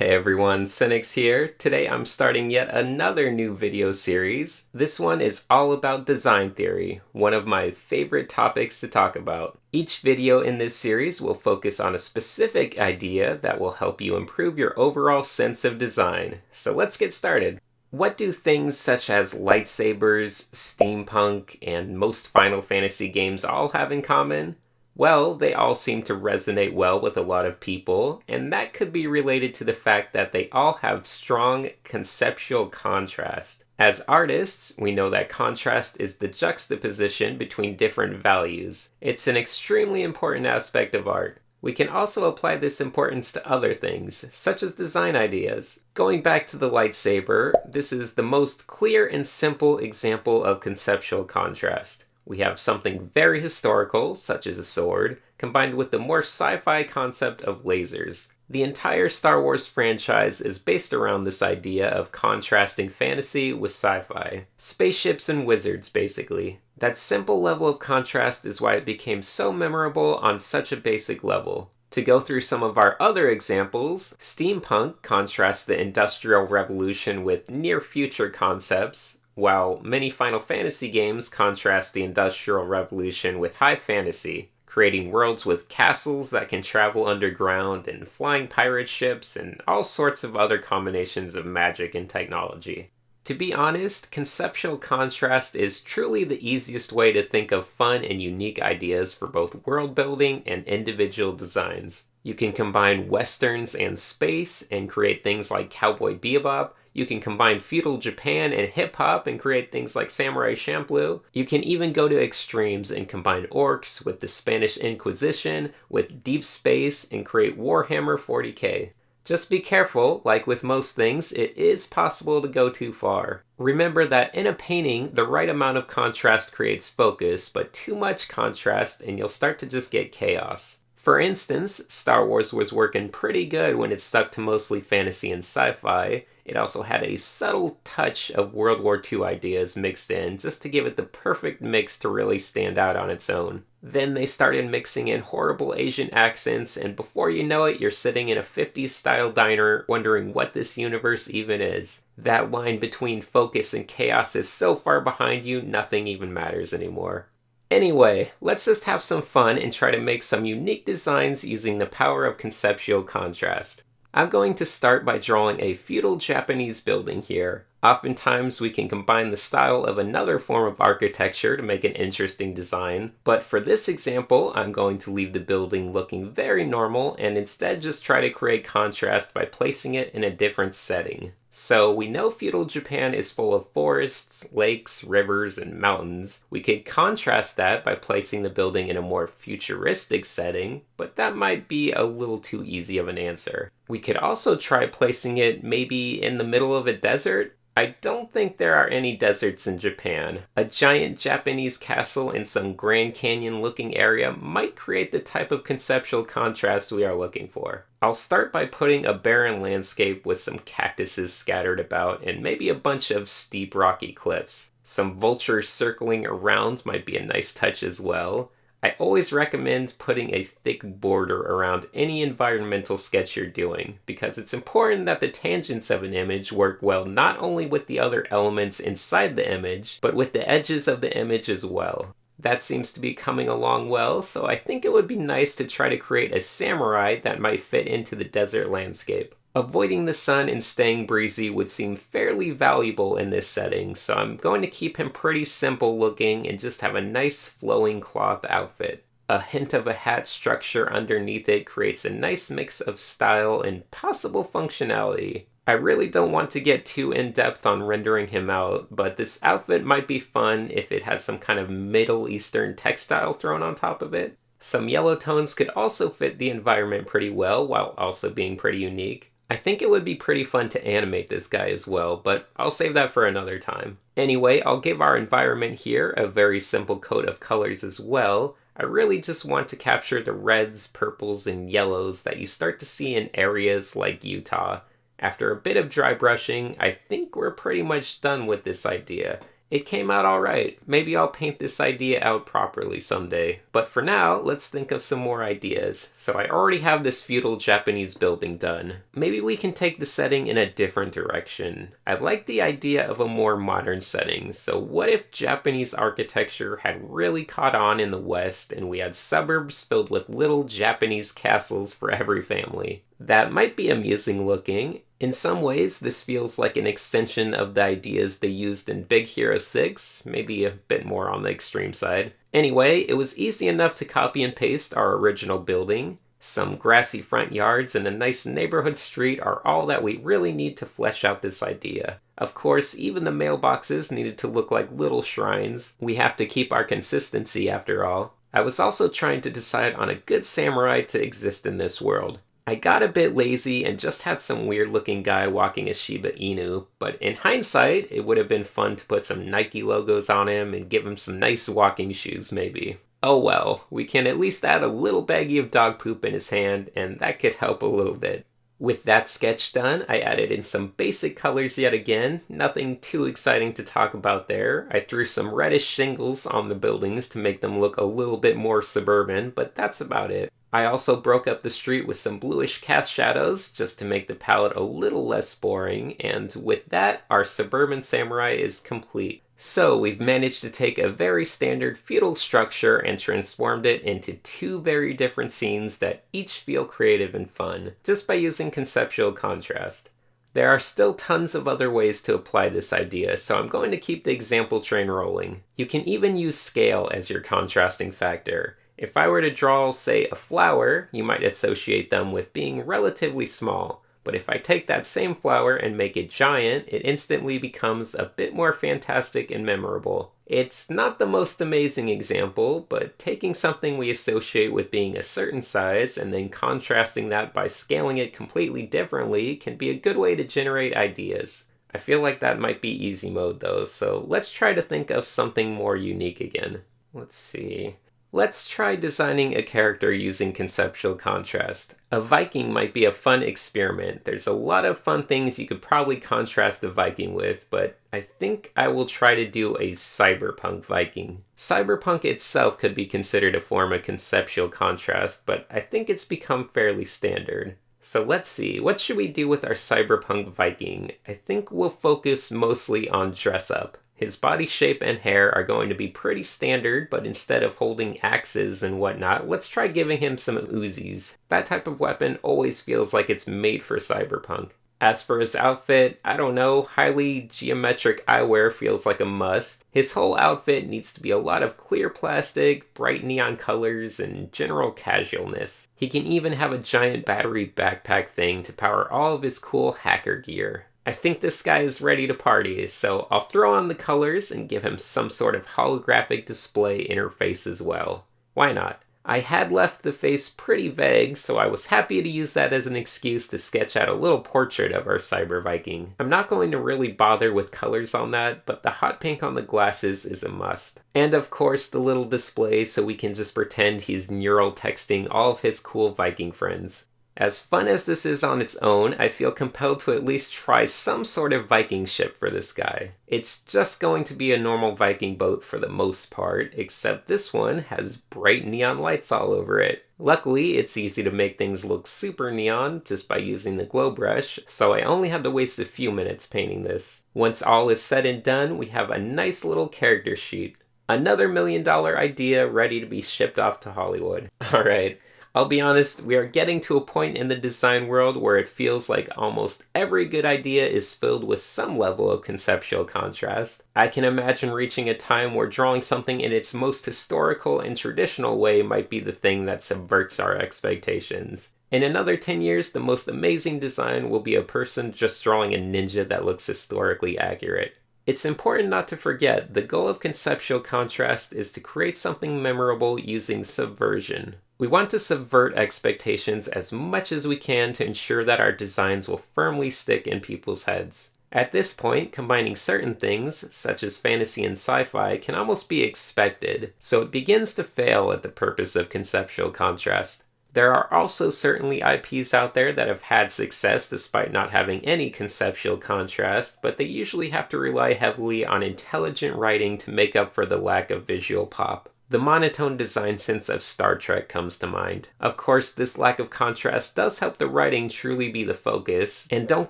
Hey everyone, Sinix here. Today I'm starting yet another new video series. This one is all about design theory, one of my favorite topics to talk about. Each video in this series will focus on a specific idea that will help you improve your overall sense of design. So let's get started. What do things such as lightsabers, steampunk, and most Final Fantasy games all have in common? Well, they all seem to resonate well with a lot of people, and that could be related to the fact that they all have strong conceptual contrast. As artists, we know that contrast is the juxtaposition between different values. It's an extremely important aspect of art. We can also apply this importance to other things, such as design ideas. Going back to the lightsaber, this is the most clear and simple example of conceptual contrast. We have something very historical, such as a sword, combined with the more sci-fi concept of lasers. The entire Star Wars franchise is based around this idea of contrasting fantasy with sci-fi. Spaceships and wizards, basically. That simple level of contrast is why it became so memorable on such a basic level. To go through some of our other examples, steampunk contrasts the Industrial Revolution with near-future concepts, while many Final Fantasy games contrast the Industrial Revolution with high fantasy, creating worlds with castles that can travel underground and flying pirate ships and all sorts of other combinations of magic and technology. To be honest, conceptual contrast is truly the easiest way to think of fun and unique ideas for both world building and individual designs. You can combine westerns and space and create things like Cowboy Bebop. You can combine feudal Japan and hip-hop and create things like Samurai Champloo. You can even go to extremes and combine orcs with the Spanish Inquisition, with deep space, and create Warhammer 40k. Just be careful, like with most things, it is possible to go too far. Remember that in a painting, the right amount of contrast creates focus, but too much contrast and you'll start to just get chaos. For instance, Star Wars was working pretty good when it stuck to mostly fantasy and sci-fi. It also had a subtle touch of World War II ideas mixed in, just to give it the perfect mix to really stand out on its own. Then they started mixing in horrible Asian accents, and before you know it, you're sitting in a 50s style diner wondering what this universe even is. That line between focus and chaos is so far behind you, nothing even matters anymore. Anyway, let's just have some fun and try to make some unique designs using the power of conceptual contrast. I'm going to start by drawing a feudal Japanese building here. Oftentimes we can combine the style of another form of architecture to make an interesting design, but for this example I'm going to leave the building looking very normal and instead just try to create contrast by placing it in a different setting. So we know feudal Japan is full of forests, lakes, rivers, and mountains. We could contrast that by placing the building in a more futuristic setting, but that might be a little too easy of an answer. We could also try placing it maybe in the middle of a desert. I don't think there are any deserts in Japan. A giant Japanese castle in some Grand Canyon looking area might create the type of conceptual contrast we are looking for. I'll start by putting a barren landscape with some cactuses scattered about and maybe a bunch of steep rocky cliffs. Some vultures circling around might be a nice touch as well. I always recommend putting a thick border around any environmental sketch you're doing, because it's important that the tangents of an image work well not only with the other elements inside the image, but with the edges of the image as well. That seems to be coming along well, so I think it would be nice to try to create a samurai that might fit into the desert landscape. Avoiding the sun and staying breezy would seem fairly valuable in this setting, so I'm going to keep him pretty simple looking and just have a nice flowing cloth outfit. A hint of a hat structure underneath it creates a nice mix of style and possible functionality. I really don't want to get too in-depth on rendering him out, but this outfit might be fun if it has some kind of Middle Eastern textile thrown on top of it. Some yellow tones could also fit the environment pretty well while also being pretty unique. I think it would be pretty fun to animate this guy as well, but I'll save that for another time. Anyway, I'll give our environment here a very simple coat of colors as well. I really just want to capture the reds, purples, and yellows that you start to see in areas like Utah. After a bit of dry brushing, I think we're pretty much done with this idea. It came out alright. Maybe I'll paint this idea out properly someday. But for now, let's think of some more ideas. So I already have this feudal Japanese building done. Maybe we can take the setting in a different direction. I like the idea of a more modern setting. So what if Japanese architecture had really caught on in the West and we had suburbs filled with little Japanese castles for every family? That might be amusing looking. In some ways, this feels like an extension of the ideas they used in Big Hero 6, maybe a bit more on the extreme side. Anyway, it was easy enough to copy and paste our original building. Some grassy front yards and a nice neighborhood street are all that we really need to flesh out this idea. Of course, even the mailboxes needed to look like little shrines. We have to keep our consistency after all. I was also trying to decide on a good samurai to exist in this world. I got a bit lazy and just had some weird looking guy walking a Shiba Inu, but in hindsight, it would have been fun to put some Nike logos on him and give him some nice walking shoes maybe. Oh well, we can at least add a little baggie of dog poop in his hand, and that could help a little bit. With that sketch done, I added in some basic colors yet again, nothing too exciting to talk about there. I threw some reddish shingles on the buildings to make them look a little bit more suburban, but that's about it. I also broke up the street with some bluish cast shadows just to make the palette a little less boring, and with that, our suburban samurai is complete. So we've managed to take a very standard feudal structure and transformed it into two very different scenes that each feel creative and fun, just by using conceptual contrast. There are still tons of other ways to apply this idea, so I'm going to keep the example train rolling. You can even use scale as your contrasting factor. If I were to draw, say, a flower, you might associate them with being relatively small. But if I take that same flower and make it giant, it instantly becomes a bit more fantastic and memorable. It's not the most amazing example, but taking something we associate with being a certain size and then contrasting that by scaling it completely differently can be a good way to generate ideas. I feel like that might be easy mode though, so let's try to think of something more unique again. Let's see. Let's try designing a character using conceptual contrast. A Viking might be a fun experiment. There's a lot of fun things you could probably contrast a Viking with, but I think I will try to do a Cyberpunk Viking. Cyberpunk itself could be considered a form of conceptual contrast, but I think it's become fairly standard. So let's see, what should we do with our Cyberpunk Viking? I think we'll focus mostly on dress up. His body shape and hair are going to be pretty standard, but instead of holding axes and whatnot, let's try giving him some Uzis. That type of weapon always feels like it's made for Cyberpunk. As for his outfit, I don't know, highly geometric eyewear feels like a must. His whole outfit needs to be a lot of clear plastic, bright neon colors, and general casualness. He can even have a giant battery backpack thing to power all of his cool hacker gear. I think this guy is ready to party, so I'll throw on the colors and give him some sort of holographic display interface as well. Why not? I had left the face pretty vague, so I was happy to use that as an excuse to sketch out a little portrait of our Cyber Viking. I'm not going to really bother with colors on that, but the hot pink on the glasses is a must. And of course the little display so we can just pretend he's neural texting all of his cool Viking friends. As fun as this is on its own, I feel compelled to at least try some sort of Viking ship for this guy. It's just going to be a normal Viking boat for the most part, except this one has bright neon lights all over it. Luckily, it's easy to make things look super neon just by using the glow brush, so I only had to waste a few minutes painting this. Once all is said and done, we have a nice little character sheet. Another $1 million idea ready to be shipped off to Hollywood. Alright. I'll be honest, we are getting to a point in the design world where it feels like almost every good idea is filled with some level of conceptual contrast. I can imagine reaching a time where drawing something in its most historical and traditional way might be the thing that subverts our expectations. In another 10 years, the most amazing design will be a person just drawing a ninja that looks historically accurate. It's important not to forget, the goal of conceptual contrast is to create something memorable using subversion. We want to subvert expectations as much as we can to ensure that our designs will firmly stick in people's heads. At this point, combining certain things, such as fantasy and sci-fi, can almost be expected, so it begins to fail at the purpose of conceptual contrast. There are also certainly IPs out there that have had success despite not having any conceptual contrast, but they usually have to rely heavily on intelligent writing to make up for the lack of visual pop. The monotone design sense of Star Trek comes to mind. Of course, this lack of contrast does help the writing truly be the focus, and don't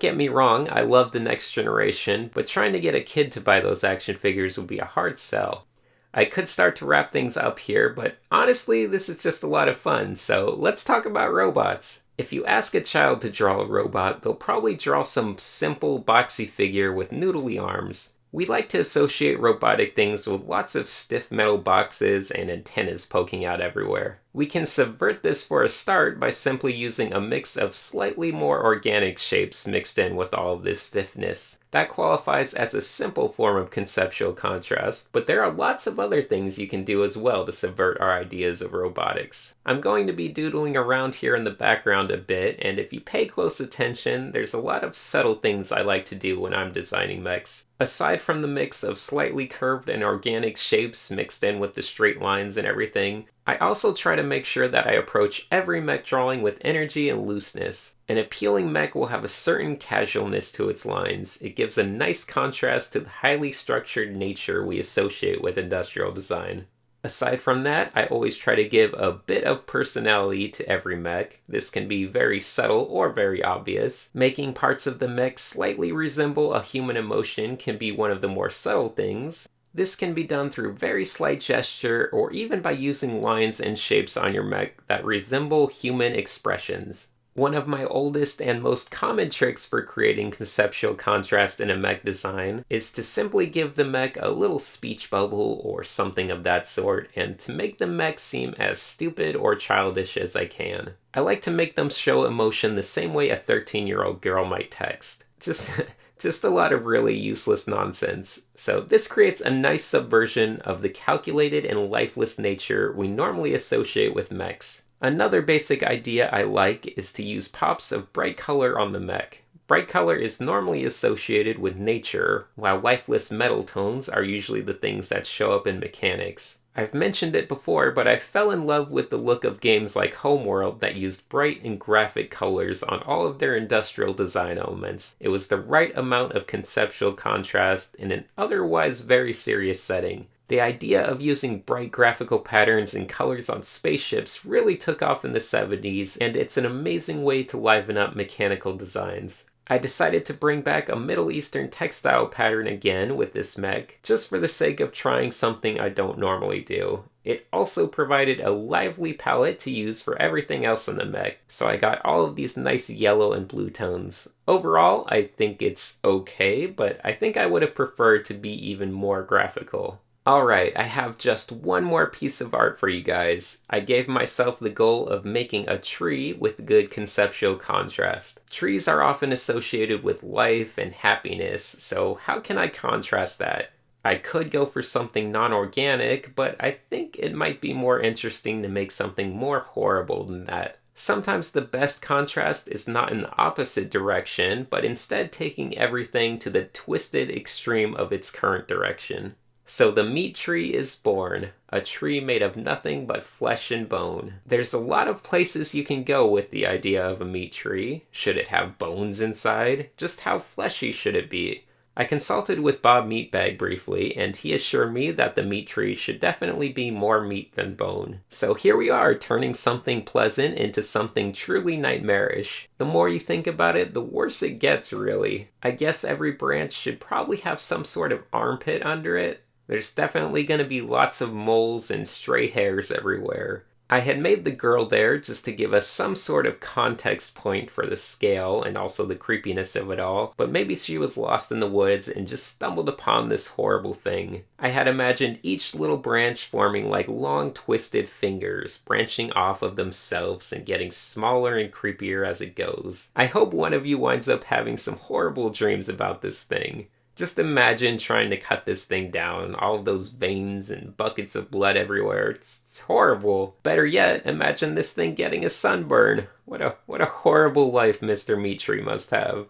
get me wrong, I love the next generation, but trying to get a kid to buy those action figures would be a hard sell. I could start to wrap things up here, but honestly, this is just a lot of fun, so let's talk about robots. If you ask a child to draw a robot, they'll probably draw some simple, boxy figure with noodly arms. We like to associate robotic things with lots of stiff metal boxes and antennas poking out everywhere. We can subvert this for a start by simply using a mix of slightly more organic shapes mixed in with all of this stiffness. That qualifies as a simple form of conceptual contrast, but there are lots of other things you can do as well to subvert our ideas of robotics. I'm going to be doodling around here in the background a bit, and if you pay close attention, there's a lot of subtle things I like to do when I'm designing mechs. Aside from the mix of slightly curved and organic shapes mixed in with the straight lines and everything, I also try to make sure that I approach every mech drawing with energy and looseness. An appealing mech will have a certain casualness to its lines. It gives a nice contrast to the highly structured nature we associate with industrial design. Aside from that, I always try to give a bit of personality to every mech. This can be very subtle or very obvious. Making parts of the mech slightly resemble a human emotion can be one of the more subtle things. This can be done through very slight gesture or even by using lines and shapes on your mech that resemble human expressions. One of my oldest and most common tricks for creating conceptual contrast in a mech design is to simply give the mech a little speech bubble or something of that sort, and to make the mech seem as stupid or childish as I can. I like to make them show emotion the same way a 13-year-old girl might text. Just a lot of really useless nonsense. So this creates a nice subversion of the calculated and lifeless nature we normally associate with mechs. Another basic idea I like is to use pops of bright color on the mech. Bright color is normally associated with nature, while lifeless metal tones are usually the things that show up in mechanics. I've mentioned it before, but I fell in love with the look of games like Homeworld that used bright and graphic colors on all of their industrial design elements. It was the right amount of conceptual contrast in an otherwise very serious setting. The idea of using bright graphical patterns and colors on spaceships really took off in the 70s, and it's an amazing way to liven up mechanical designs. I decided to bring back a Middle Eastern textile pattern again with this mech, just for the sake of trying something I don't normally do. It also provided a lively palette to use for everything else in the mech, so I got all of these nice yellow and blue tones. Overall, I think it's okay, but I think I would have preferred to be even more graphical. Alright, I have just one more piece of art for you guys. I gave myself the goal of making a tree with good conceptual contrast. Trees are often associated with life and happiness, so how can I contrast that? I could go for something non-organic, but I think it might be more interesting to make something more horrible than that. Sometimes the best contrast is not in the opposite direction, but instead taking everything to the twisted extreme of its current direction. So the meat tree is born, a tree made of nothing but flesh and bone. There's a lot of places you can go with the idea of a meat tree. Should it have bones inside? Just how fleshy should it be? I consulted with Bob Meatbag briefly, and he assured me that the meat tree should definitely be more meat than bone. So here we are, turning something pleasant into something truly nightmarish. The more you think about it, the worse it gets, really. I guess every branch should probably have some sort of armpit under it. There's definitely going to be lots of moles and stray hairs everywhere. I had made the girl there just to give us some sort of context point for the scale and also the creepiness of it all, but maybe she was lost in the woods and just stumbled upon this horrible thing. I had imagined each little branch forming like long twisted fingers, branching off of themselves and getting smaller and creepier as it goes. I hope one of you winds up having some horrible dreams about this thing. Just imagine trying to cut this thing down, all of those veins and buckets of blood everywhere. It's horrible. Better yet, imagine this thing getting a sunburn. What a horrible life Mr. Meatree must have.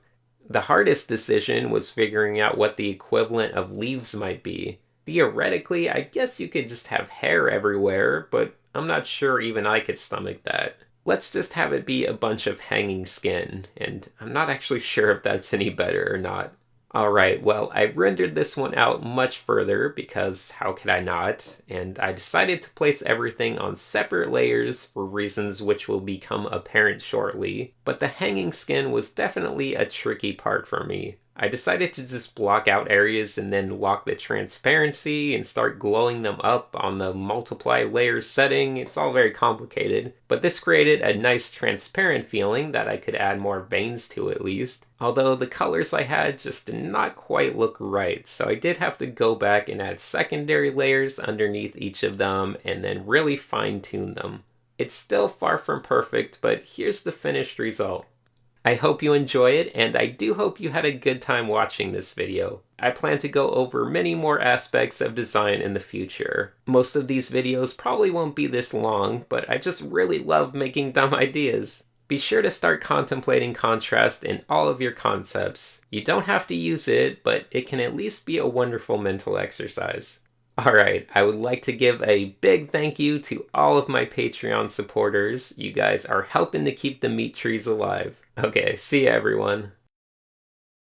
The hardest decision was figuring out what the equivalent of leaves might be. Theoretically, I guess you could just have hair everywhere, but I'm not sure even I could stomach that. Let's just have it be a bunch of hanging skin, and I'm not actually sure if that's any better or not. Alright, well, I've rendered this one out much further because how could I not? And I decided to place everything on separate layers for reasons which will become apparent shortly, but the hanging skin was definitely a tricky part for me. I decided to just block out areas and then lock the transparency and start glowing them up on the multiply layers setting. It's all very complicated, but this created a nice transparent feeling that I could add more veins to at least. Although the colors I had just did not quite look right, so I did have to go back and add secondary layers underneath each of them and then really fine-tune them. It's still far from perfect, but here's the finished result. I hope you enjoy it, and I do hope you had a good time watching this video. I plan to go over many more aspects of design in the future. Most of these videos probably won't be this long, but I just really love making dumb ideas. Be sure to start contemplating contrast in all of your concepts. You don't have to use it, but it can at least be a wonderful mental exercise. Alright, I would like to give a big thank you to all of my Patreon supporters. You guys are helping to keep the meat trees alive. Okay, see ya everyone.